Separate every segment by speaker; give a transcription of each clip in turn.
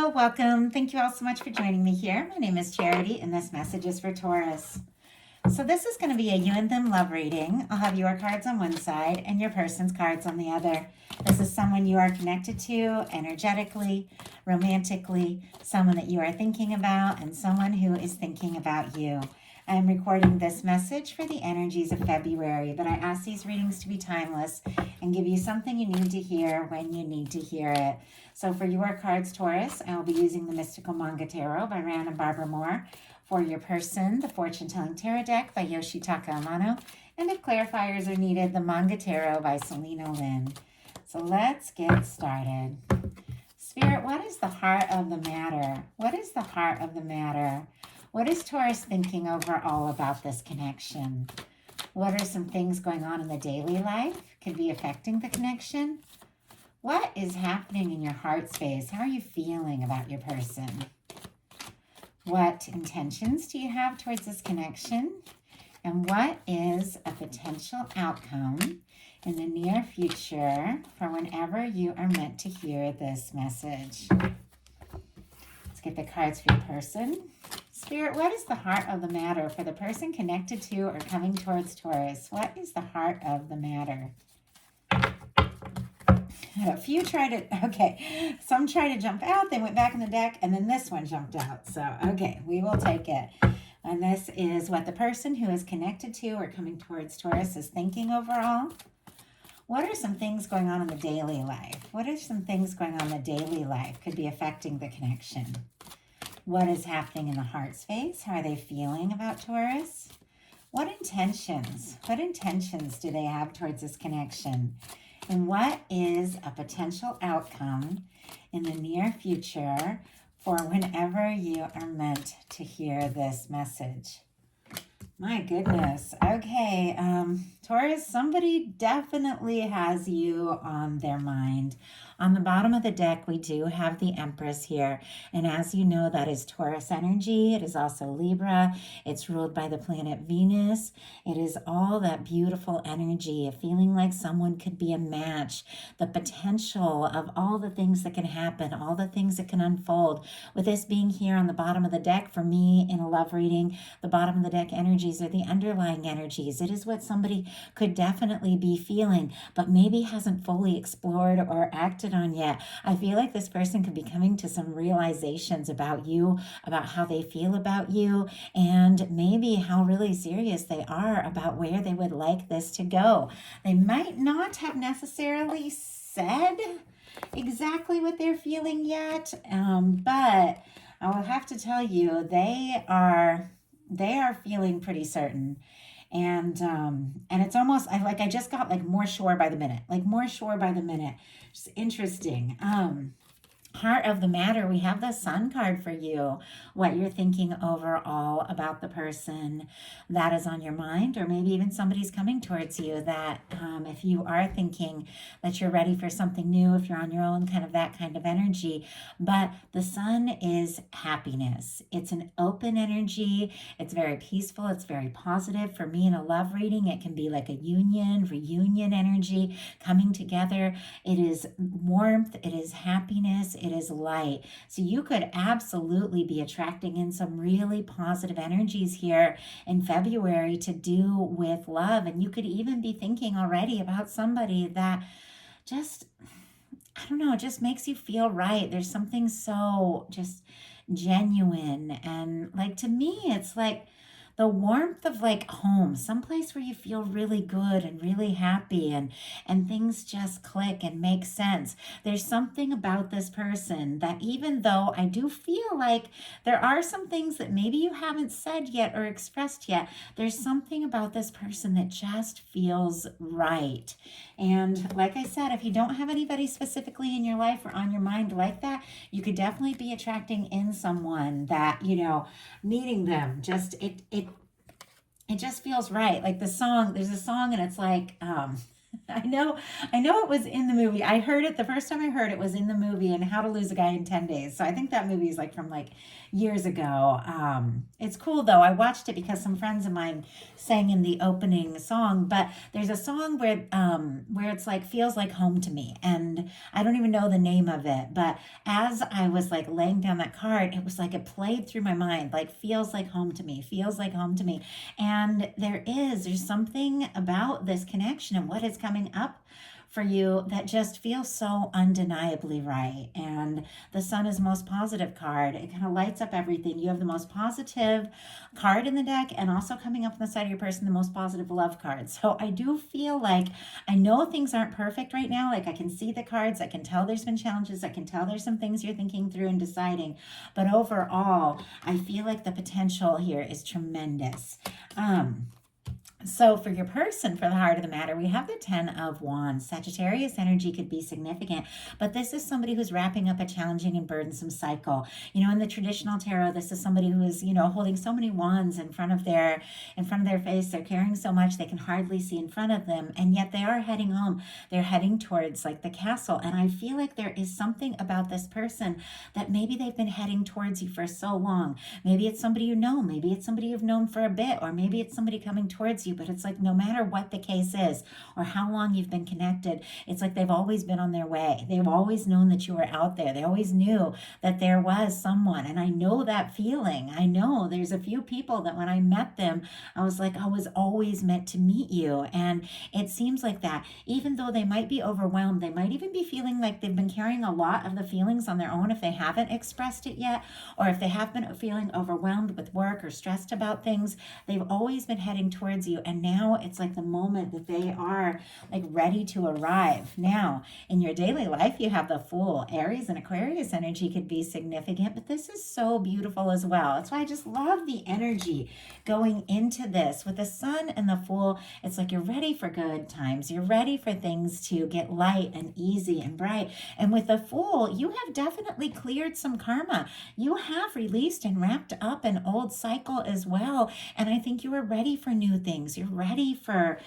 Speaker 1: Hello, welcome. Thank you all so much for joining me here. My name is Charity, and this message is for Taurus. So this is going to be a you and them love reading. I'll have your cards on one side and your person's cards on the other. This is someone you are connected to energetically, romantically, someone that you are thinking about, and someone who is thinking about you. I'm recording this message for the energies of February, but I ask these readings to be timeless and give you something you need to hear when you need to hear it. So for your cards, Taurus, I will be using the Mystical Manga Tarot by Rand and Barbara Moore. For your person, the Fortune Telling Tarot deck by Yoshitaka Amano. And if clarifiers are needed, the Manga Tarot by Selena Lynn. So let's get started. Spirit, what is the heart of the matter? What is the heart of the matter? What is Taurus thinking overall about this connection? What are some things going on in the daily life? Could be affecting the connection? What is happening in your heart space? How are you feeling about your person? What intentions do you have towards this connection? And what is a potential outcome in the near future for whenever you are meant to hear this message? Let's get the cards for your person. Spirit, what is the heart of the matter for the person connected to or coming towards Taurus? What is the heart of the matter? A few tried it. Okay, some tried to jump out. They went back in the deck, and then this one jumped out. So, okay, we will take it. And this is what the person who is connected to or coming towards Taurus is thinking overall. What are some things going on in the daily life? What are some things going on in the daily life could be affecting the connection? What is happening in the heart space? How are they feeling about Taurus? What intentions do they have towards this connection? And what is a potential outcome in the near future for whenever you are meant to hear this message? My goodness. Okay, Taurus, somebody definitely has you on their mind. On the bottom of the deck, we do have the Empress here. And as you know, that is Taurus energy. It is also Libra. It's ruled by the planet Venus. It is all that beautiful energy of feeling like someone could be a match. The potential of all the things that can happen, all the things that can unfold. With this being here on the bottom of the deck, for me in a love reading, the bottom of the deck energies are the underlying energies. It is what somebody could definitely be feeling, but maybe hasn't fully explored or acted on yet. I feel like this person could be coming to some realizations about you, about how they feel about you, and maybe how really serious they are about where they would like this to go. They might not have necessarily said exactly what they're feeling yet, but I will have to tell you, they are feeling pretty certain. And it's almost I just got like more sure by the minute. Just interesting. Heart of the matter, we have the Sun card for you. What you're thinking overall about the person that is on your mind, or maybe even somebody's coming towards you that if you are thinking that you're ready for something new, if you're on your own, kind of that kind of energy. But the Sun is happiness. It's an open energy. It's very peaceful. It's very positive. For me in a love reading, it can be like a reunion energy coming together. It is warmth. It is happiness. It is light. So you could absolutely be attracting in some really positive energies here in February to do with love. And you could even be thinking already about somebody that just, I don't know, just makes you feel right. There's something so just genuine. And like, to me, it's like the warmth of like home, someplace where you feel really good and really happy and things just click and make sense. There's something about this person that, even though I do feel like there are some things that maybe you haven't said yet or expressed yet, there's something about this person that just feels right. And like I said, if you don't have anybody specifically in your life or on your mind like that, you could definitely be attracting in someone that, meeting them, just it just feels right. Like the song, there's a song and it's like I know it was in the movie. I heard it the first time I heard it was in the movie and How to Lose a Guy in 10 Days. So I think that movie is like from like years ago. It's cool though. I watched it because some friends of mine sang in the opening song, but there's a song where it's like feels like home to me. And I don't even know the name of it, but as I was like laying down that card, it was like it played through my mind, like feels like home to me, feels like home to me. And there's something about this connection and what is coming up for you that just feels so undeniably right. And the sun is the most positive card. It kind of lights up everything. You have the most positive card in the deck, and also coming up on the side of your person, the most positive love card. So I do feel like I know things aren't perfect right now. Like I can see the cards, I can tell there's been challenges, I can tell there's some things you're thinking through and deciding. But overall, I feel like the potential here is tremendous. So for your person, for the heart of the matter, we have the 10 of Wands. Sagittarius energy could be significant, but this is somebody who's wrapping up a challenging and burdensome cycle. You know, in the traditional tarot, this is somebody who is, holding so many wands in front of their face. They're carrying so much they can hardly see in front of them, and yet they are heading home. They're heading towards like the castle, and I feel like there is something about this person that maybe they've been heading towards you for so long. Maybe it's somebody you know, maybe it's somebody you've known for a bit, or maybe it's somebody coming towards you. But it's like no matter what the case is or how long you've been connected, it's like they've always been on their way. They've always known that you were out there. They always knew that there was someone. And I know that feeling. I know there's a few people that when I met them, I was like, I was always meant to meet you. And it seems like that. Even though they might be overwhelmed, they might even be feeling like they've been carrying a lot of the feelings on their own if they haven't expressed it yet, or if they have been feeling overwhelmed with work or stressed about things. They've always been heading towards you, and now it's like the moment that they are like ready to arrive. Now, in your daily life, you have the Fool. Aries and Aquarius energy could be significant, but this is so beautiful as well. That's why I just love the energy going into this. With the Sun and the Fool, it's like you're ready for good times. You're ready for things to get light and easy and bright. And with the Fool, you have definitely cleared some karma. You have released and wrapped up an old cycle as well. And I think you are ready for new things. You're ready for,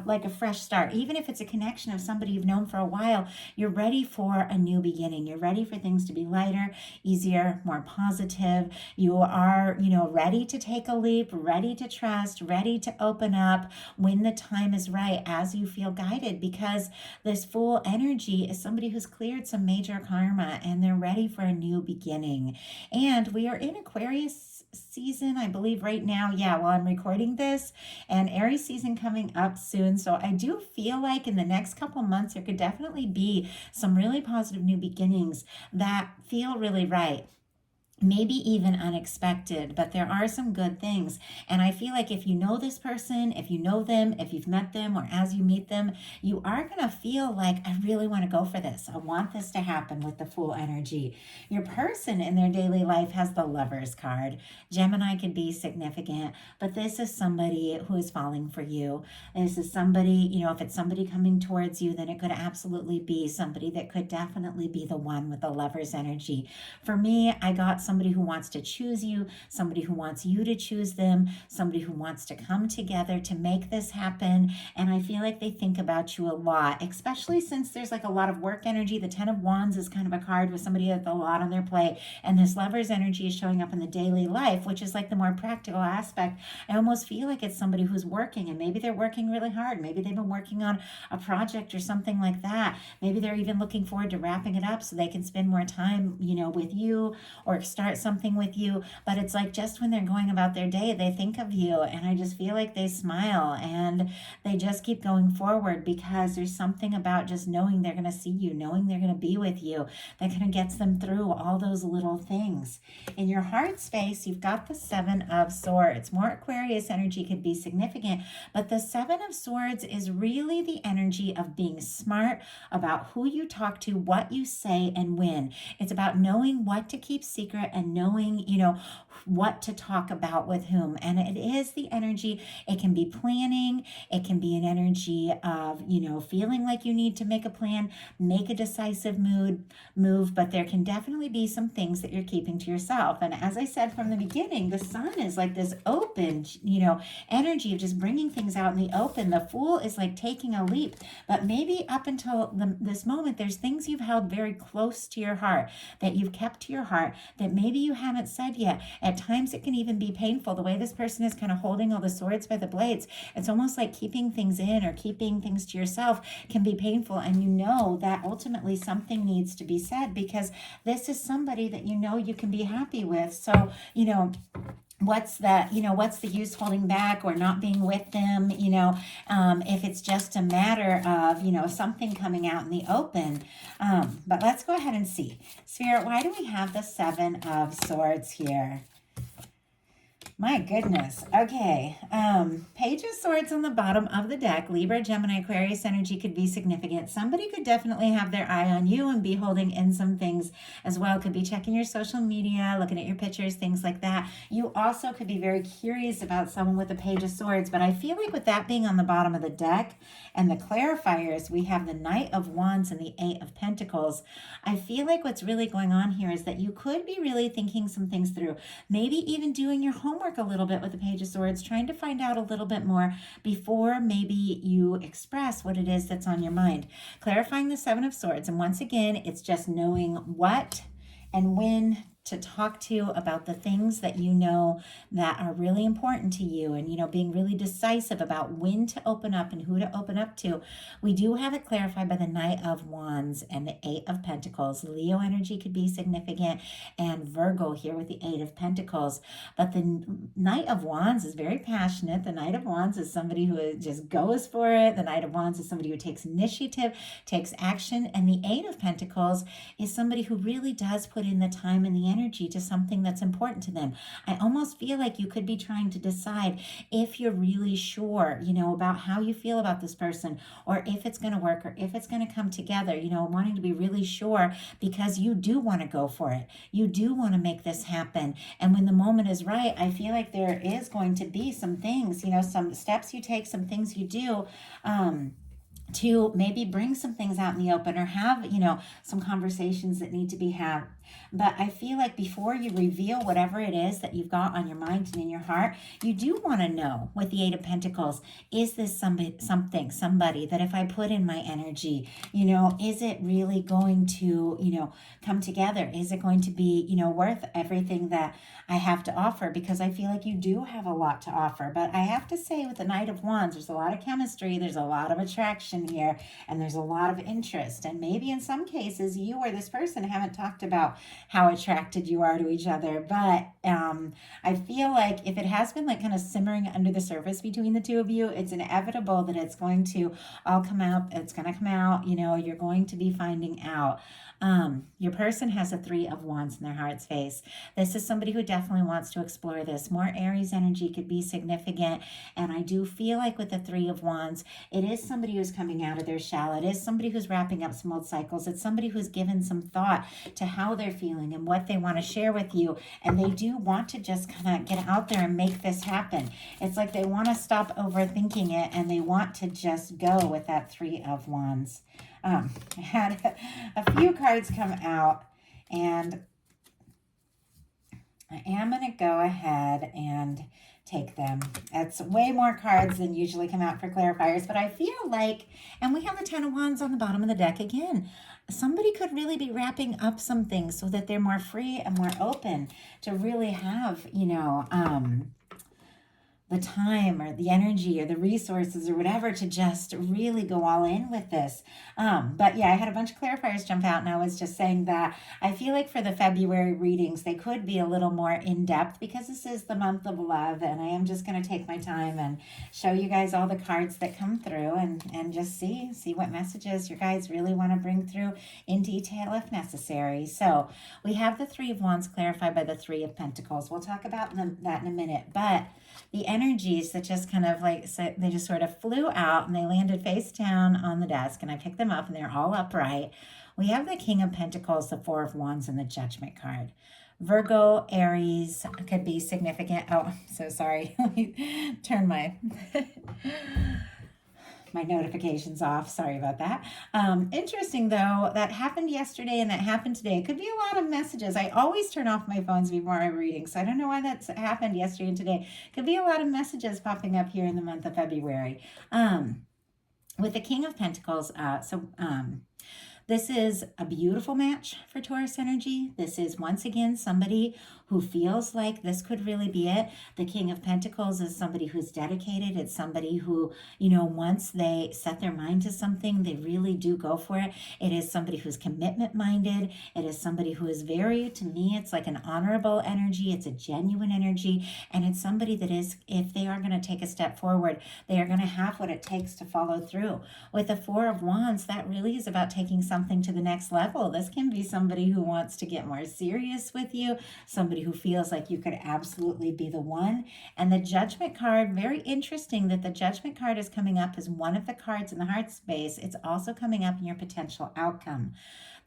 Speaker 1: like a fresh start. Even if it's a connection of somebody you've known for a while, you're ready for a new beginning. You're ready for things to be lighter, easier, more positive. You are, ready to take a leap, ready to trust, ready to open up when the time is right, as you feel guided, because this Fool energy is somebody who's cleared some major karma and they're ready for a new beginning. And we are in Aquarius season, I believe, right now. Yeah, while I'm recording this, and Aries season coming up soon. So I do feel like in the next couple months, there could definitely be some really positive new beginnings that feel really right. Maybe even unexpected, but there are some good things. And I feel like if you know this person, if you know them, if you've met them, or as you meet them, you are going to feel like, I really want to go for this. I want this to happen with the Fool energy. Your person in their daily life has the Lovers card. Gemini could be significant, but this is somebody who is falling for you. This is somebody, if it's somebody coming towards you, then it could absolutely be somebody that could definitely be the one with the Lovers energy. For me, I got somebody who wants to choose you, somebody who wants you to choose them, somebody who wants to come together to make this happen. And I feel like they think about you a lot, especially since there's like a lot of work energy. The 10 of Wands is kind of a card with somebody with a lot on their plate. And this Lover's energy is showing up in the daily life, which is like the more practical aspect. I almost feel like it's somebody who's working, and maybe they're working really hard. Maybe they've been working on a project or something like that. Maybe they're even looking forward to wrapping it up so they can spend more time, with you, or start something with you. But it's like just when they're going about their day, they think of you, and I just feel like they smile and they just keep going forward, because there's something about just knowing they're going to see you, knowing they're going to be with you, that kind of gets them through all those little things. In your heart space, you've got the 7 of Swords. More Aquarius energy could be significant, but the 7 of Swords is really the energy of being smart about who you talk to, what you say, and when. It's about knowing what to keep secret together and knowing, what to talk about with whom. And it is the energy. It can be planning. It can be an energy of, feeling like you need to make a plan, make a decisive move, but there can definitely be some things that you're keeping to yourself. And as I said from the beginning, the sun is like this open, energy of just bringing things out in the open. The Fool is like taking a leap, but maybe up until this moment, there's things you've held very close to your heart, that you've kept to your heart, that maybe you haven't said yet. At times it can even be painful. The way this person is kind of holding all the swords by the blades, it's almost like keeping things in or keeping things to yourself can be painful. And you know that ultimately something needs to be said, because this is somebody that you can be happy with. So, what's the use holding back or not being with them, if it's just a matter of, something coming out in the open. But let's go ahead and see. Spirit, why do we have the Seven of Swords here? My goodness. Okay. Page of Swords on the bottom of the deck. Libra, Gemini, Aquarius energy could be significant. Somebody could definitely have their eye on you and be holding in some things as well. Could be checking your social media, looking at your pictures, things like that. You also could be very curious about someone with a Page of Swords. But I feel like with that being on the bottom of the deck and the clarifiers, we have the Knight of Wands and the Eight of Pentacles. I feel like what's really going on here is that you could be really thinking some things through. Maybe even doing your homework a little bit with the Page of Swords, trying to find out a little bit more before maybe you express what it is that's on your mind. Clarifying the Seven of Swords. And once again, it's just knowing what and when to talk to about the things that that are really important to you, and being really decisive about when to open up and who to open up to. We do have it clarified by the Knight of Wands and the Eight of Pentacles. Leo energy could be significant, and Virgo here with the Eight of Pentacles. But the Knight of Wands is very passionate. The Knight of Wands is somebody who just goes for it. The Knight of Wands is somebody who takes initiative, takes action, and the Eight of Pentacles is somebody who really does put in the time and the energy to something that's important to them. I almost feel like you could be trying to decide if you're really sure, about how you feel about this person, or if it's going to work, or if it's going to come together, wanting to be really sure, because you do want to go for it. You do want to make this happen. And when the moment is right, I feel like there is going to be some things, some steps you take, some things you do, to maybe bring some things out in the open, or have, some conversations that need to be had. But I feel like before you reveal whatever it is that you've got on your mind and in your heart, you do want to know with the Eight of Pentacles, is this somebody that if I put in my energy, is it really going to, come together? Is it going to be, worth everything that I have to offer? Because I feel like you do have a lot to offer. But I have to say, with the Knight of Wands, there's a lot of chemistry, there's a lot of attraction here, and there's a lot of interest. And maybe in some cases, you or this person haven't talked about how attracted you are to each other. But I feel like if it has been like kind of simmering under the surface between the two of you, it's inevitable that it's going to all come out. It's going to come out, you're going to be finding out. Your person has a Three of Wands in their heart space. This is somebody who definitely wants to explore this. More Aries energy could be significant. And I do feel like with the Three of Wands, it is somebody who's coming out of their shell. It is somebody who's wrapping up some old cycles. It's somebody who's given some thought to how they're feeling and what they want to share with you. And they do want to just kind of get out there and make this happen. It's like they want to stop overthinking it, and they want to just go with that Three of Wands. I had a few cards come out, and I am going to go ahead and take them. It's way more cards than usually come out for clarifiers, but I feel like, and we have the Ten of Wands on the bottom of the deck again, somebody could really be wrapping up some things so that they're more free and more open to really have, the time or the energy or the resources or whatever to just really go all in with this. But yeah, I had a bunch of clarifiers jump out, and I was just saying that I feel like for the February readings, they could be a little more in-depth because this is the month of love, and I am just going to take my time and show you guys all the cards that come through, and just see what messages you guys really want to bring through in detail if necessary. So we have the Three of Wands clarified by the Three of Pentacles. We'll talk about that in a minute, but the energies that just kind of like, so they just sort of flew out and they landed face down on the desk, and I picked them up and they're all upright. We have the King of Pentacles, the Four of Wands, and the Judgment card. Virgo, Aries could be significant. Oh, I'm so sorry. Let me turn my my notifications off. Sorry about that. Interesting though, that happened yesterday and that happened today. It could be a lot of messages. I always turn off my phones before I'm reading, so I don't know why that's happened yesterday and today. Could be a lot of messages popping up here in the month of February. With the King of Pentacles, this is a beautiful match for Taurus energy. This is once again somebody who feels like this could really be it. The King of Pentacles is somebody who's dedicated. It's somebody who, once they set their mind to something, they really do go for it. It is somebody who's commitment minded. It is somebody who is very, to me, it's like an honorable energy. It's a genuine energy. And it's somebody that is, if they are going to take a step forward, they are going to have what it takes to follow through. With the Four of Wands, that really is about taking something to the next level. This can be somebody who wants to get more serious with you, somebody who feels like you could absolutely be the one. And the Judgment card, very interesting that the Judgment card is coming up as one of the cards in the heart space. It's also coming up in your potential outcome.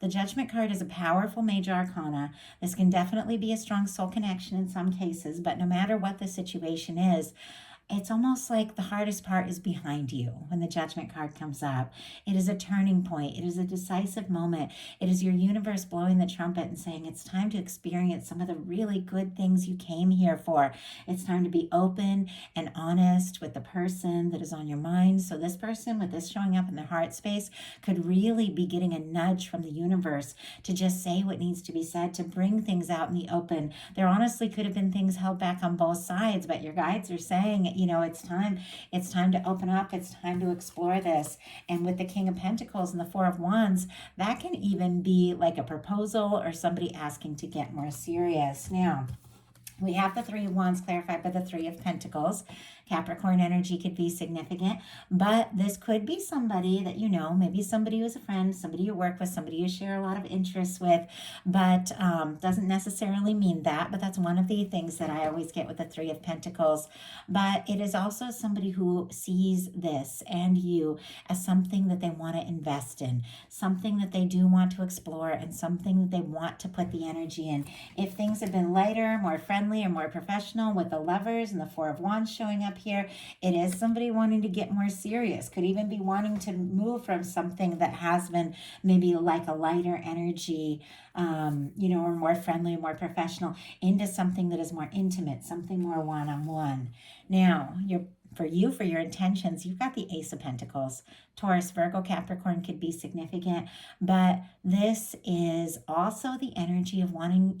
Speaker 1: The Judgment card is a powerful major arcana. This can definitely be a strong soul connection in some cases, but no matter what the situation is, it's almost like the hardest part is behind you when the Judgment card comes up. It is a turning point. It is a decisive moment. It is your universe blowing the trumpet and saying it's time to experience some of the really good things you came here for. It's time to be open and honest with the person that is on your mind. So this person with this showing up in their heart space could really be getting a nudge from the universe to just say what needs to be said, to bring things out in the open. There honestly could have been things held back on both sides, but your guides are saying, it's time to open up. It's time to explore this. And with the King of Pentacles and the Four of Wands, that can even be like a proposal or somebody asking to get more serious. Now, we have the Three of Wands clarified by the Three of Pentacles. Capricorn energy could be significant, but this could be somebody that maybe somebody who's a friend, somebody you work with, somebody you share a lot of interests with, but doesn't necessarily mean that. But that's one of the things that I always get with the Three of Pentacles. But it is also somebody who sees this and you as something that they want to invest in, something that they do want to explore, and something that they want to put the energy in. If things have been lighter, more friendly, or more professional with the Lovers and the Four of Wands showing up here, it is somebody wanting to get more serious. Could even be wanting to move from something that has been maybe like a lighter energy, or more friendly, more professional, into something that is more intimate, something more one-on-one. Now, for your intentions, you've got the Ace of Pentacles. Taurus, Virgo, Capricorn could be significant, but this is also the energy of wanting,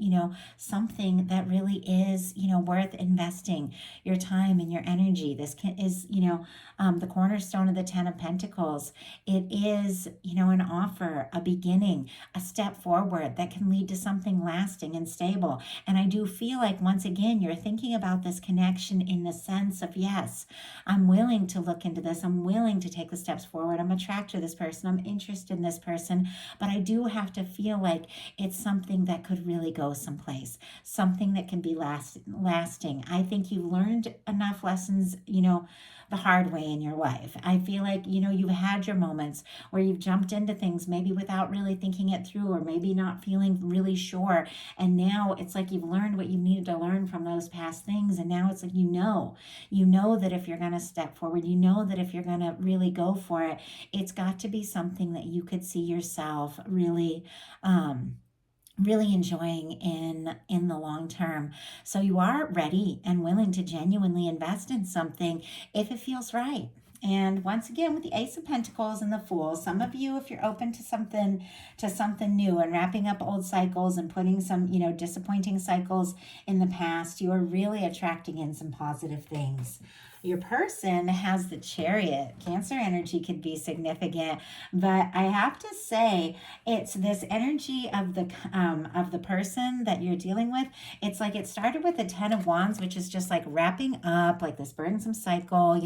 Speaker 1: something that really is, worth investing your time and your energy. This is, the cornerstone of the Ten of Pentacles. It is, an offer, a beginning, a step forward that can lead to something lasting and stable. And I do feel like, once again, you're thinking about this connection in the sense of, yes, I'm willing to look into this. I'm willing to take the steps forward. I'm attracted to this person. I'm interested in this person. But I do have to feel like it's something that could really go someplace, something that can be lasting. I think you've learned enough lessons, the hard way in your life. I feel like, you've had your moments where you've jumped into things maybe without really thinking it through, or maybe not feeling really sure. And now it's like you've learned what you needed to learn from those past things. And now it's like, you know that if you're going to step forward, that if you're going to really go for it, it's got to be something that you could see yourself really enjoying in the long term. So you are ready and willing to genuinely invest in something if it feels right. And once again, with the Ace of Pentacles and the Fool, some of you, if you're open to something new and wrapping up old cycles and putting some, disappointing cycles in the past, you are really attracting in some positive things. Your person has the Chariot. Cancer energy could be significant, but I have to say it's this energy of the person that you're dealing with. It's like it started with the Ten of Wands, which is just like wrapping up, like this burdensome cycle,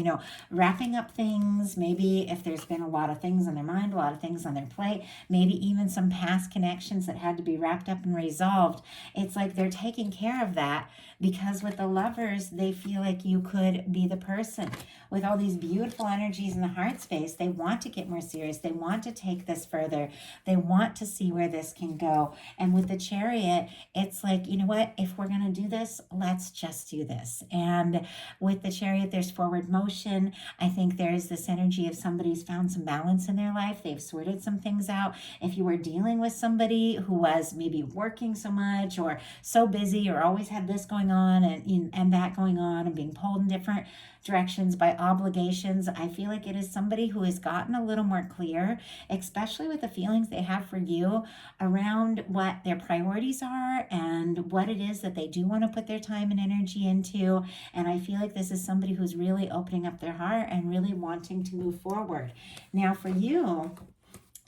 Speaker 1: wrapping up things. Maybe if there's been a lot of things on their mind, a lot of things on their plate, maybe even some past connections that had to be wrapped up and resolved. It's like they're taking care of that, because with the Lovers, they feel like you could be the person with all these beautiful energies in the heart space. They want to get more serious. They want to take this further. They want to see where this can go. And with the Chariot, it's like, you know what? If we're going to do this, let's just do this. And with the Chariot, there's forward motion. I think there's this energy of somebody's found some balance in their life. They've sorted some things out. If you were dealing with somebody who was maybe working so much or so busy or always had this going on and that going on and being pulled in different directions by obligations, I feel like it is somebody who has gotten a little more clear, especially with the feelings they have for you around what their priorities are and what it is that they do want to put their time and energy into. And I feel like this is somebody who's really opening up their heart and really wanting to move forward. Now for you,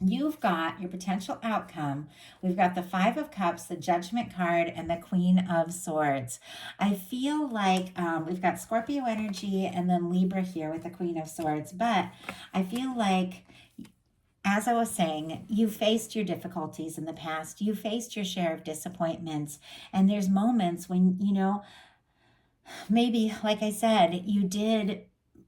Speaker 1: you've got your potential outcome. We've got the Five of Cups, the Judgment card, and the Queen of Swords. I feel like we've got Scorpio energy and then Libra here with the Queen of Swords. But I feel like, as I was saying, you faced your difficulties in the past. You faced your share of disappointments. And there's moments when, you know, maybe, like I said, you did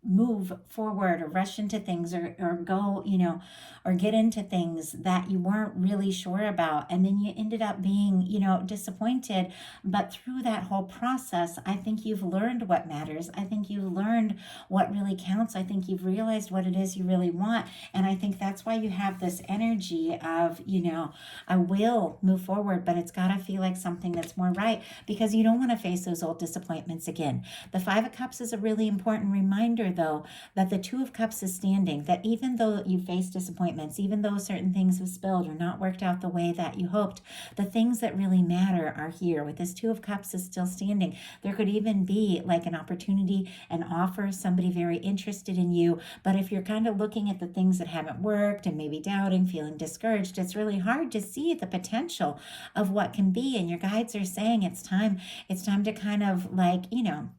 Speaker 1: move forward or rush into things or go, you know, or get into things that you weren't really sure about. And then you ended up being, you know, disappointed. But through that whole process, I think you've learned what matters. I think you've learned what really counts. I think you've realized what it is you really want. And I think that's why you have this energy of, you know, I will move forward, but it's got to feel like something that's more right, because you don't want to face those old disappointments again. The Five of Cups is a really important reminder, though, that the Two of Cups is standing, that even though you face disappointments, even though certain things have spilled or not worked out the way that you hoped, the things that really matter are here. With this Two of Cups is still standing. There could even be like an opportunity, an offer, somebody very interested in you. But if you're kind of looking at the things that haven't worked and maybe doubting, feeling discouraged, it's really hard to see the potential of what can be. And your guides are saying it's time to kind of like, you know,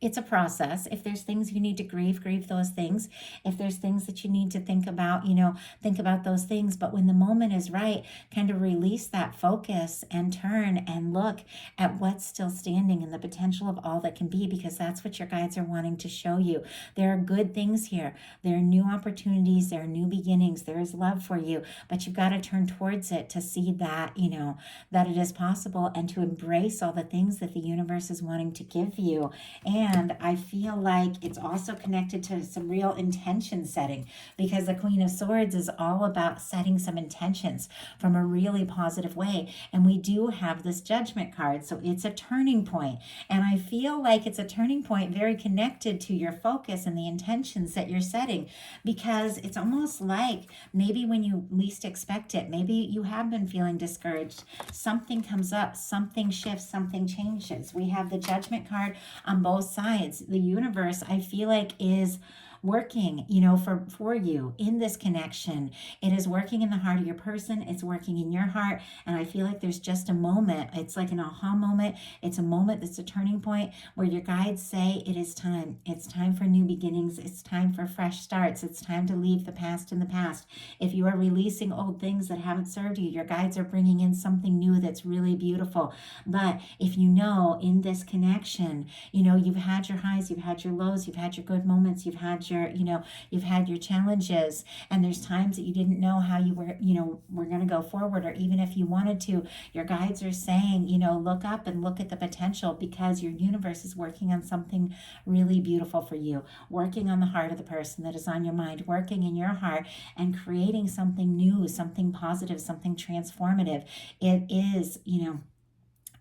Speaker 1: it's a process. If there's things you need to grieve those things. If there's things that you need to think about, you know, think about those things. But when the moment is right, kind of release that focus and turn and look at what's still standing and the potential of all that can be, because that's what your guides are wanting to show you. There are good things here. There are new opportunities. There are new beginnings. There is love for you, but you've got to turn towards it to see that, you know, that it is possible and to embrace all the things that the universe is wanting to give you. And I feel like it's also connected to some real intention setting, because the Queen of Swords is all about setting some intentions from a really positive way. And we do have this Judgment card, so it's a turning point. And I feel like it's a turning point very connected to your focus and the intentions that you're setting, because it's almost like maybe when you least expect it, maybe you have been feeling discouraged, something comes up, something shifts, something changes. We have the Judgment card on both sides. The universe, I feel like, is working, you know, for you in this connection. It is working in the heart of your person. It's working in your heart. And I feel like there's just a moment. It's like an aha moment. It's a moment that's a turning point where your guides say it is time. It's time for new beginnings. It's time for fresh starts. It's time to leave the past in the past. If you are releasing old things that haven't served you, your guides are bringing in something new that's really beautiful. But if you know in this connection, you know, you've had your highs, you've had your lows, you've had your good moments, you've had you've had your challenges, and there's times that you didn't know how you were going to go forward, or even if you wanted to. Your guides are saying, you know, look up and look at the potential, because your universe is working on something really beautiful for you, working on the heart of the person that is on your mind, working in your heart and creating something new, something positive, something transformative. It is, you know,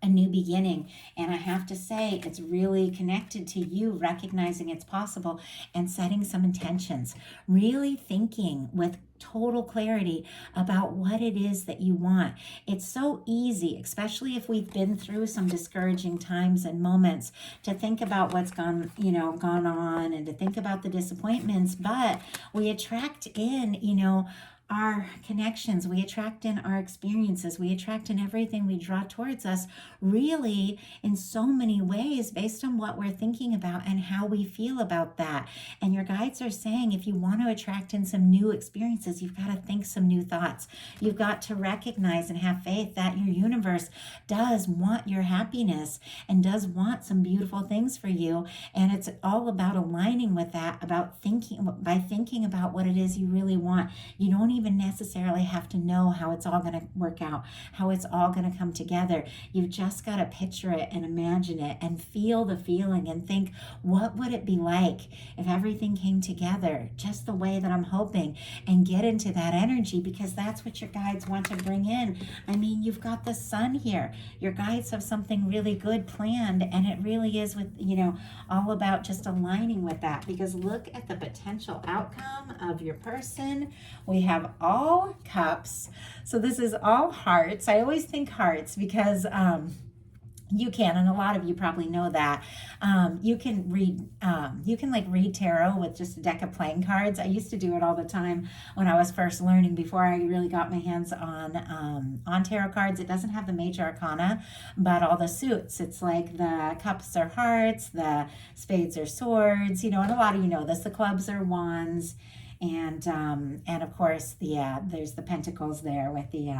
Speaker 1: a new beginning. And I have to say, it's really connected to you recognizing it's possible and setting some intentions, really thinking with total clarity about what it is that you want. It's so easy, especially if we've been through some discouraging times and moments, to think about what's gone on and to think about the disappointments, but we attract in, our connections, we attract in our experiences, we attract in everything we draw towards us, really in so many ways based on what we're thinking about and how we feel about that. And your guides are saying if you want to attract in some new experiences, you've got to think some new thoughts. You've got to recognize and have faith that your universe does want your happiness and does want some beautiful things for you. And it's all about aligning with that, about thinking about what it is you really want. You don't even necessarily have to know how it's all going to work out, how it's all going to come together. You've just got to picture it and imagine it and feel the feeling and think, what would it be like if everything came together just the way that I'm hoping, and get into that energy, because that's what your guides want to bring in. I mean, you've got the sun here. Your guides have something really good planned, and it really is with, all about just aligning with that, because look at the potential outcome of your person. We have all cups. So this is all hearts. I always think hearts because you can, and a lot of you probably know that. You can read tarot with just a deck of playing cards. I used to do it all the time when I was first learning, before I really got my hands on tarot cards. It doesn't have the major arcana, but all the suits. It's like the cups are hearts, the spades are swords, and a lot of you know this. The clubs are wands, and of course there's the pentacles there with the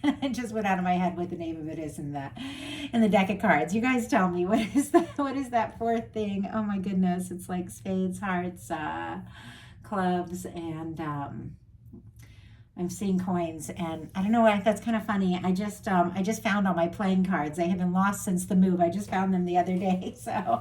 Speaker 1: it just went out of my head what the name of it is in the deck of cards. You guys tell me, what is that fourth thing? Oh my goodness, it's like spades, hearts, clubs, and I'm seeing coins, and I don't know why, that's kind of funny. I just found all my playing cards. They have been lost since the move. I just found them the other day. So,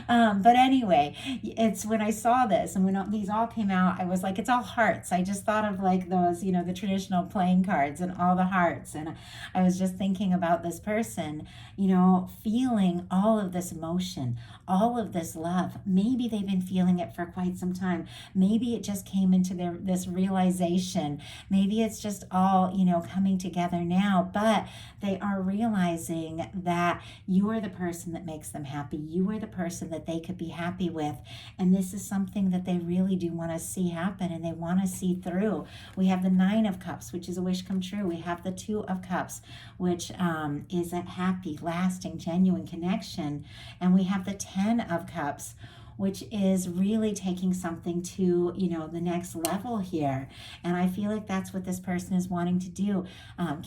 Speaker 1: but anyway, it's when I saw this and when these all came out, I was like, it's all hearts. I just thought of like those, the traditional playing cards and all the hearts. And I was just thinking about this person, feeling all of this emotion, all of this love. Maybe they've been feeling it for quite some time. Maybe it just came into this realization. Maybe it's just all, coming together now, but they are realizing that you are the person that makes them happy. You are the person that they could be happy with. And this is something that they really do want to see happen, and they want to see through. We have the 9 of Cups, which is a wish come true. We have the 2 of Cups, which is a happy, lasting, genuine connection. And we have the 10 of Cups, which is really taking something to, the next level here. And I feel like that's what this person is wanting to do.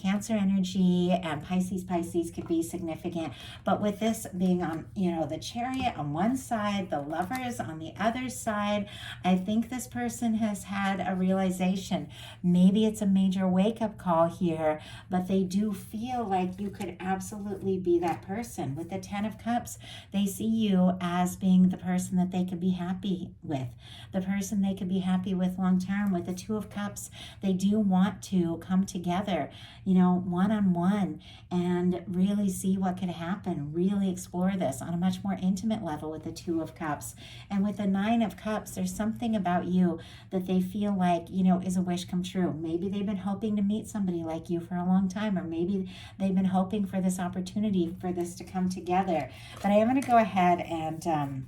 Speaker 1: Cancer energy and Pisces could be significant. But with this being on, the Chariot on one side, the Lovers on the other side, I think this person has had a realization. Maybe it's a major wake-up call here, but they do feel like you could absolutely be that person. With the 10 of Cups, they see you as being the person that they could be happy with, the person they could be happy with long term. With the 2 of Cups, they do want to come together, one-on-one, and really see what could happen, really explore this on a much more intimate level with the 2 of Cups. And with the 9 of Cups, there's something about you that they feel like, is a wish come true. Maybe they've been hoping to meet somebody like you for a long time, or maybe they've been hoping for this opportunity for this to come together. But I am going to go ahead and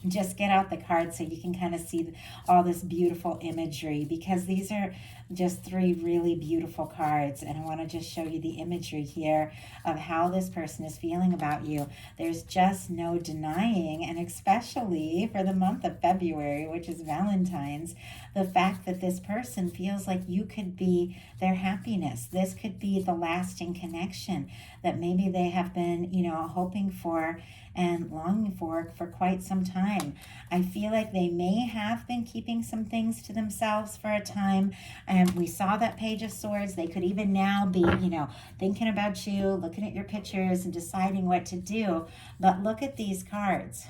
Speaker 1: just get out the cards so you can kind of see all this beautiful imagery, because these are just 3 really beautiful cards, and I want to just show you the imagery here of how this person is feeling about you. There's just no denying, and especially for the month of February, which is Valentine's, the fact that this person feels like you could be their happiness. This could be the lasting connection that maybe they have been, hoping for and longing for quite some time. I feel like they may have been keeping some things to themselves for a time, and we saw that Page of Swords. They could even now be, thinking about you, looking at your pictures and deciding what to do. But look at these cards.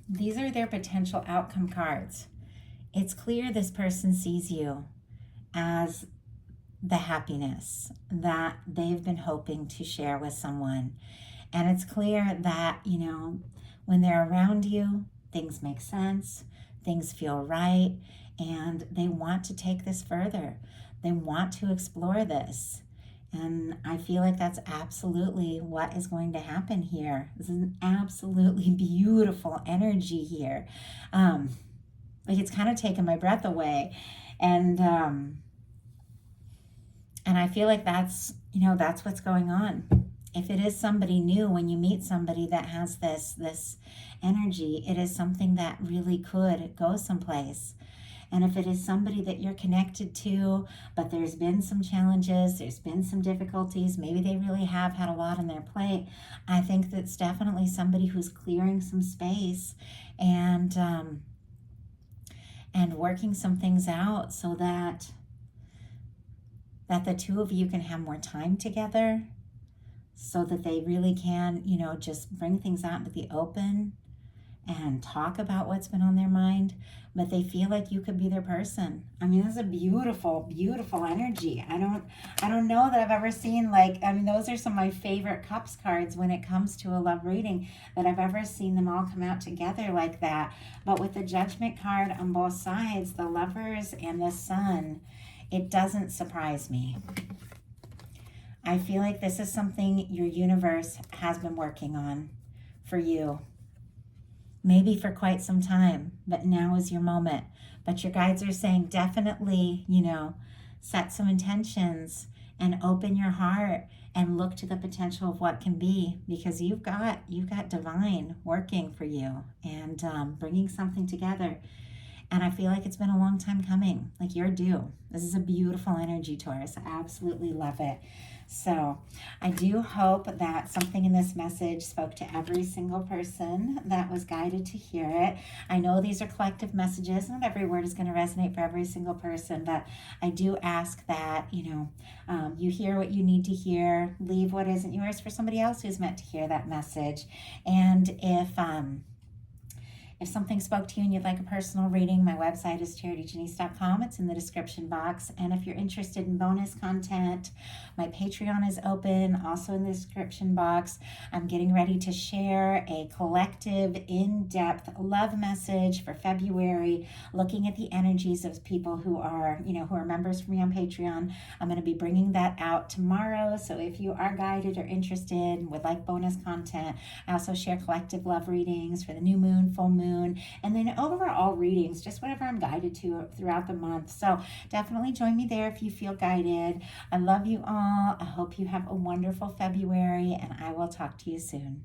Speaker 1: These are their potential outcome cards. It's clear this person sees you as the happiness that they've been hoping to share with someone. And it's clear that, when they're around you, things make sense, things feel right, and they want to take this further. They want to explore this. And I feel like that's absolutely what is going to happen here. This is an absolutely beautiful energy here. Like, it's kind of taken my breath away. And I feel like that's, that's what's going on. If it is somebody new, when you meet somebody that has this energy, it is something that really could go someplace. And if it is somebody that you're connected to, but there's been some challenges, there's been some difficulties, maybe they really have had a lot on their plate, I think that's definitely somebody who's clearing some space and working some things out so that the two of you can have more time together, so that they really can, just bring things out into the open and talk about what's been on their mind, but they feel like you could be their person. I mean, that's a beautiful, beautiful energy. I don't know that I've ever seen, like, I mean, those are some of my favorite cups cards when it comes to a love reading, that I've ever seen them all come out together like that. But with the Judgment card on both sides, the Lovers and the Sun, it doesn't surprise me. I feel like this is something your universe has been working on for you. Maybe for quite some time, but now is your moment. But your guides are saying definitely, set some intentions and open your heart and look to the potential of what can be, because you've got divine working for you and bringing something together. And I feel like it's been a long time coming. Like, you're due. This is a beautiful energy, Taurus. I absolutely love it. So I do hope that something in this message spoke to every single person that was guided to hear it. I know these are collective messages. Not every word is going to resonate for every single person, but I do ask that, you hear what you need to hear. Leave what isn't yours for somebody else who's meant to hear that message. And if something spoke to you and you'd like a personal reading, my website is charityjanice.com. It's in the description box. And if you're interested in bonus content, my Patreon is open, also in the description box. I'm getting ready to share a collective, in-depth love message for February, looking at the energies of people who are members for me on Patreon. I'm going to be bringing that out tomorrow. So if you are guided or interested and would like bonus content, I also share collective love readings for the new moon, full moon, and then overall readings, just whatever I'm guided to throughout the month. So definitely join me there if you feel guided. I love you all. I hope you have a wonderful February, and I will talk to you soon.